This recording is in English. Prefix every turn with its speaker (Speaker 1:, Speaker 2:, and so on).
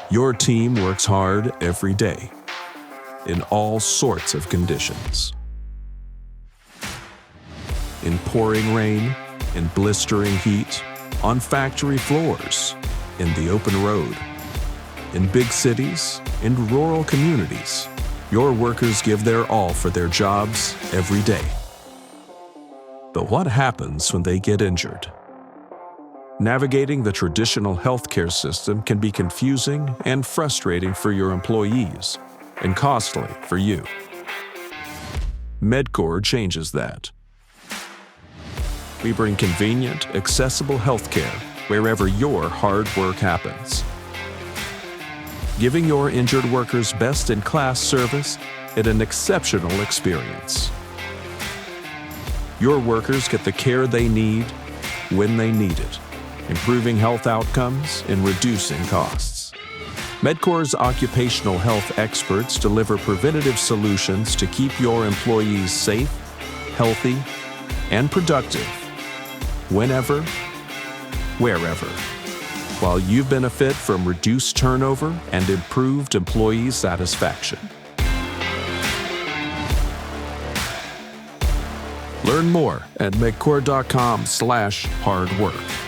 Speaker 1: Your team works hard every day, in all sorts of conditions. In pouring rain, in blistering heat, on factory floors, in the open road, in big cities, in rural communities. Your workers give their all for their jobs every day. But what happens when they get injured? Navigating the traditional healthcare system can be confusing and frustrating for your employees, and costly for you. Medcor changes that. We bring convenient, accessible healthcare wherever your hard work happens, giving your injured workers best-in-class service and an exceptional experience. Your workers get the care they need when they need it, improving health outcomes and reducing costs. Medcor's occupational health experts deliver preventative solutions to keep your employees safe, healthy, and productive whenever, wherever, while you benefit from reduced turnover and improved employee satisfaction. Learn more at medcor.com/hardwork.